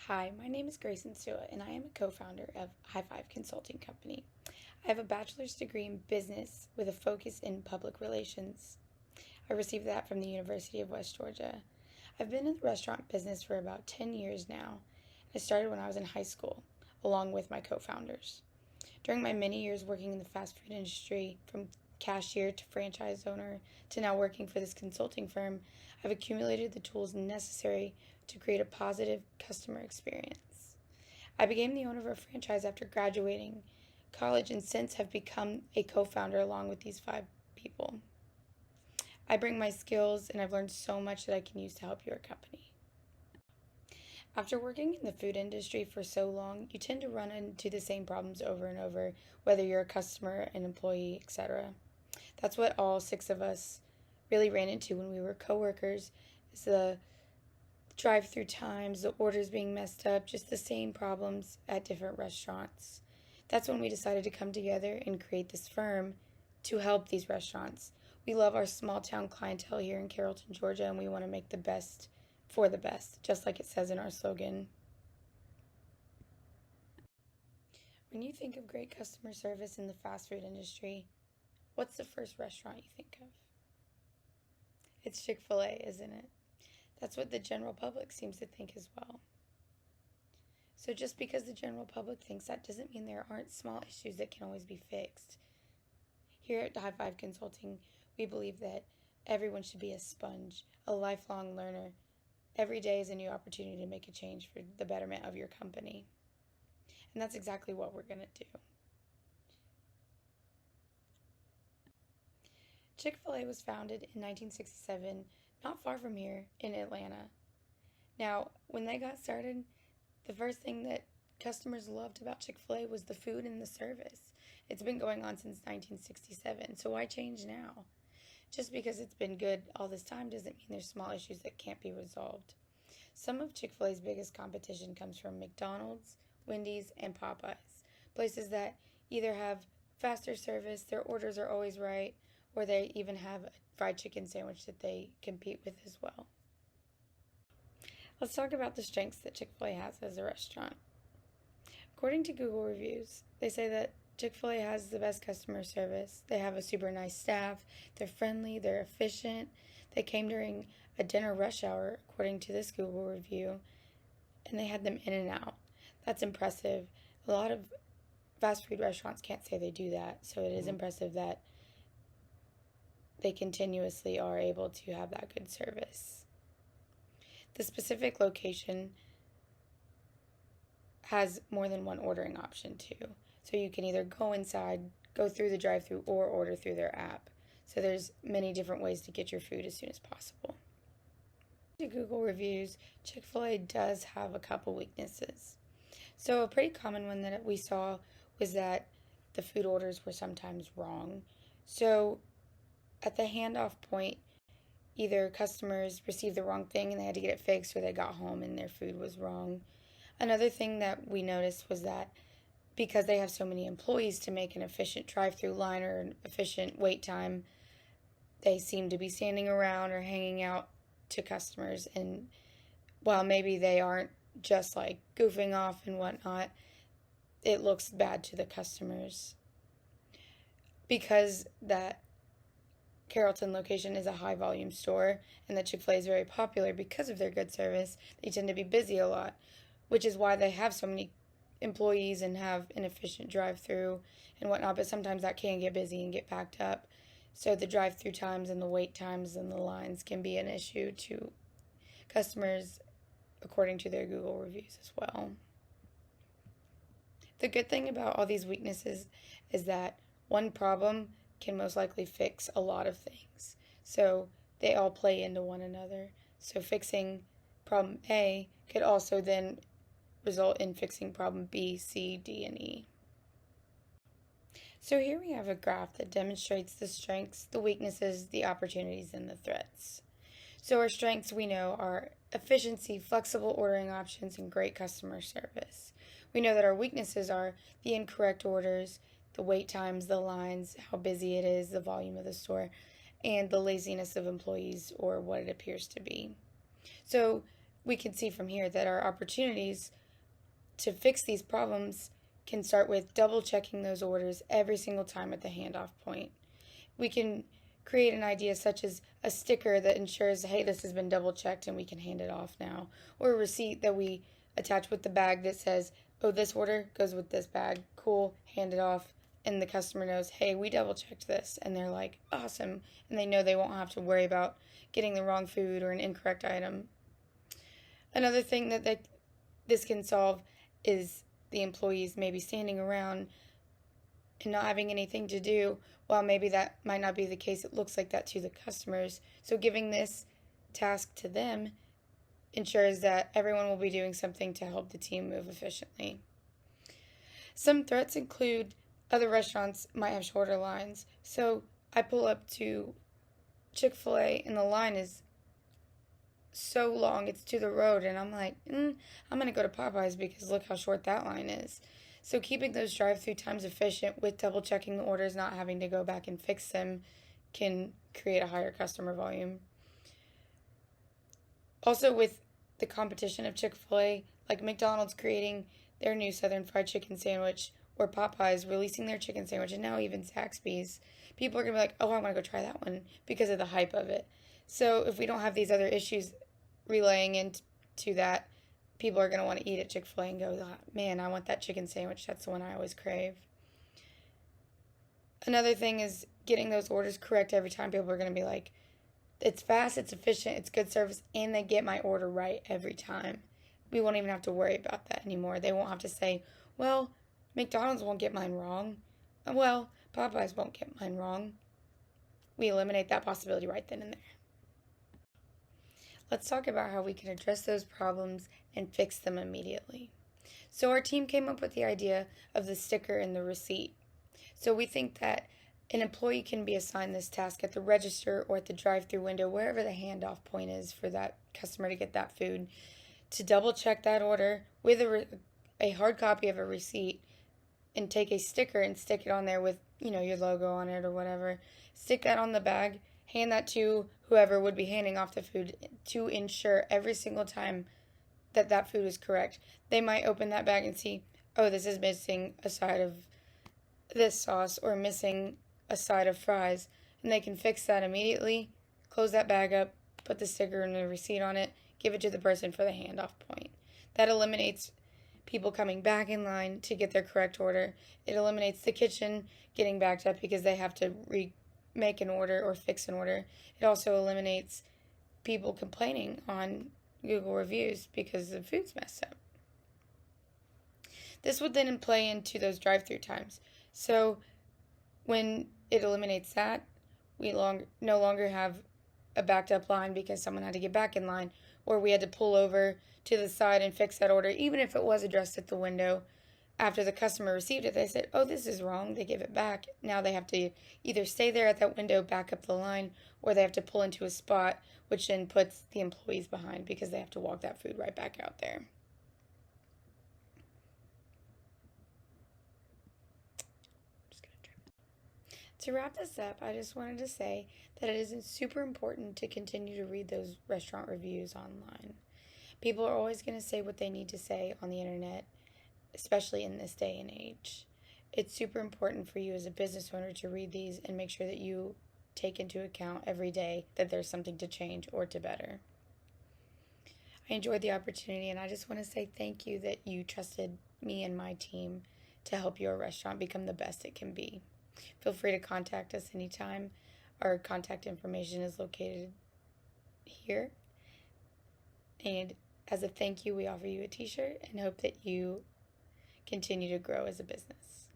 Hi, my name is Grayce and I am a co-founder of High Five Consulting Company. I have a bachelor's degree in business with a focus in public relations. I received that from the University of West Georgia. I've been in the restaurant business for about 10 years now. I started when I was in high school, along with my co-founders. During my many years working in the fast food industry, from cashier to franchise owner to now working for this consulting firm, I've accumulated the tools necessary to create a positive customer experience. I became the owner of a franchise after graduating college and since have become a co-founder along with these 5 people. I bring my skills and I've learned so much that I can use to help your company. After working in the food industry for so long, you tend to run into the same problems over and over, whether you're a customer, an employee, etc. That's what all 6 of us really ran into when we were coworkers, is the drive-through times, the orders being messed up, just the same problems at different restaurants. That's when we decided to come together and create this firm to help these restaurants. We love our small town clientele here in Carrollton, Georgia, and we want to make the best for the best, just like it says in our slogan. When you think of great customer service in the fast food industry, what's the first restaurant you think of? It's Chick-fil-A, isn't it? That's what the general public seems to think as well. So just because the general public thinks that doesn't mean there aren't small issues that can always be fixed. Here at High Five Consulting, we believe that everyone should be a sponge, a lifelong learner. Every day is a new opportunity to make a change for the betterment of your company. And that's exactly what we're going to do. Chick-fil-A was founded in 1967, not far from here in Atlanta. Now, when they got started, the first thing that customers loved about Chick-fil-A was the food and the service. It's been going on since 1967, so why change now? Just because it's been good all this time doesn't mean there's small issues that can't be resolved. Some of Chick-fil-A's biggest competition comes from McDonald's, Wendy's, and Popeyes, places that either have faster service, their orders are always right, or they even have a fried chicken sandwich that they compete with as well. Let's talk about the strengths that Chick-fil-A has as a restaurant. According to Google reviews, they say that Chick-fil-A has the best customer service. They have a super nice staff, they're friendly, they're efficient. They came during a dinner rush hour, according to this Google review, and they had them in and out. That's impressive. A lot of fast food restaurants can't say they do that, so it is impressive that they continuously are able to have that good service. The specific location has more than one ordering option too. So you can either go inside, go through the drive-thru, or order through their app. So there's many different ways to get your food as soon as possible. To Google reviews, Chick-fil-A does have a couple weaknesses. So a pretty common one that we saw was that the food orders were sometimes wrong. So at the handoff point, either customers received the wrong thing and they had to get it fixed, or they got home and their food was wrong. Another thing that we noticed was that because they have so many employees to make an efficient drive-through line or an efficient wait time, they seem to be standing around or hanging out to customers. And while maybe they aren't just like goofing off and whatnot, it looks bad to the customers. Because that Carrollton location is a high volume store and that Chick-fil-A is very popular because of their good service, they tend to be busy a lot, which is why they have so many employees and have an efficient drive-through and whatnot, but sometimes that can get busy and get backed up. So the drive-through times and the wait times and the lines can be an issue to customers according to their Google reviews as well. The good thing about all these weaknesses is that one problem can most likely fix a lot of things. So they all play into one another. So fixing problem A could also then result in fixing problem B, C, D, and E. So here we have a graph that demonstrates the strengths, the weaknesses, the opportunities, and the threats. So our strengths we know are efficiency, flexible ordering options, and great customer service. We know that our weaknesses are the incorrect orders, the wait times, the lines, how busy it is, the volume of the store, and the laziness of employees or what it appears to be. So we can see from here that our opportunities to fix these problems can start with double checking those orders every single time at the handoff point. We can create an idea such as a sticker that ensures, hey, this has been double checked and we can hand it off now, or a receipt that we attach with the bag that says, oh, this order goes with this bag, cool, hand it off, and the customer knows, hey, we double checked this, and they're like, awesome, and they know they won't have to worry about getting the wrong food or an incorrect item. Another thing that this can solve is the employees maybe standing around and not having anything to do. While maybe that might not be the case, it looks like that to the customers. So giving this task to them ensures that everyone will be doing something to help the team move efficiently. Some threats include other restaurants might have shorter lines. So I pull up to Chick-Fil-A and the line is so long, it's to the road, and I'm like, I'm going to go to Popeyes because look how short that line is. So keeping those drive-through times efficient with double checking the orders, not having to go back and fix them, can create a higher customer volume. Also, with the competition of Chick-fil-A, like McDonald's creating their new Southern Fried Chicken sandwich, or Popeyes releasing their chicken sandwich, and now even Zaxby's, people are going to be like, oh, I want to go try that one because of the hype of it. So if we don't have these other issues relaying into that, people are going to want to eat at Chick-fil-A and go, man, I want that chicken sandwich. That's the one I always crave. Another thing is getting those orders correct every time. People are going to be like, it's fast, it's efficient, it's good service, and they get my order right every time. We won't even have to worry about that anymore. They won't have to say, well, McDonald's won't get mine wrong. Well, Popeyes won't get mine wrong. We eliminate that possibility right then and there. Let's talk about how we can address those problems and fix them immediately. So our team came up with the idea of the sticker and the receipt. So we think that an employee can be assigned this task at the register or at the drive-through window, wherever the handoff point is for that customer to get that food, to double check that order with a hard copy of a receipt and take a sticker and stick it on there with, your logo on it or whatever. Stick that on the bag, hand that to whoever would be handing off the food to ensure every single time that food is correct. They might open that bag and see, oh, this is missing a side of this sauce or missing a side of fries, and they can fix that immediately, close that bag up, put the sticker and the receipt on it, give it to the person for the handoff point. That eliminates people coming back in line to get their correct order. It eliminates the kitchen getting backed up because they have to make an order or fix an order. It also eliminates people complaining on Google reviews because the food's messed up. This would then play into those drive-through times. So when it eliminates that, we no longer have a backed up line because someone had to get back in line, or we had to pull over to the side and fix that order, even if it was addressed at the window. After the customer received it, they said, oh, this is wrong. They give it back. Now they have to either stay there at that window, back up the line, or they have to pull into a spot, which then puts the employees behind because they have to walk that food right back out there. To wrap this up, I just wanted to say that it is super important to continue to read those restaurant reviews online. People are always going to say what they need to say on the internet, especially in this day and age. It's super important for you as a business owner to read these and make sure that you take into account every day that there's something to change or to better. I enjoyed the opportunity, and I just want to say thank you that you trusted me and my team to help your restaurant become the best it can be. Feel free to contact us anytime. Our contact information is located here. And as a thank you, we offer you a t-shirt and hope that you continue to grow as a business.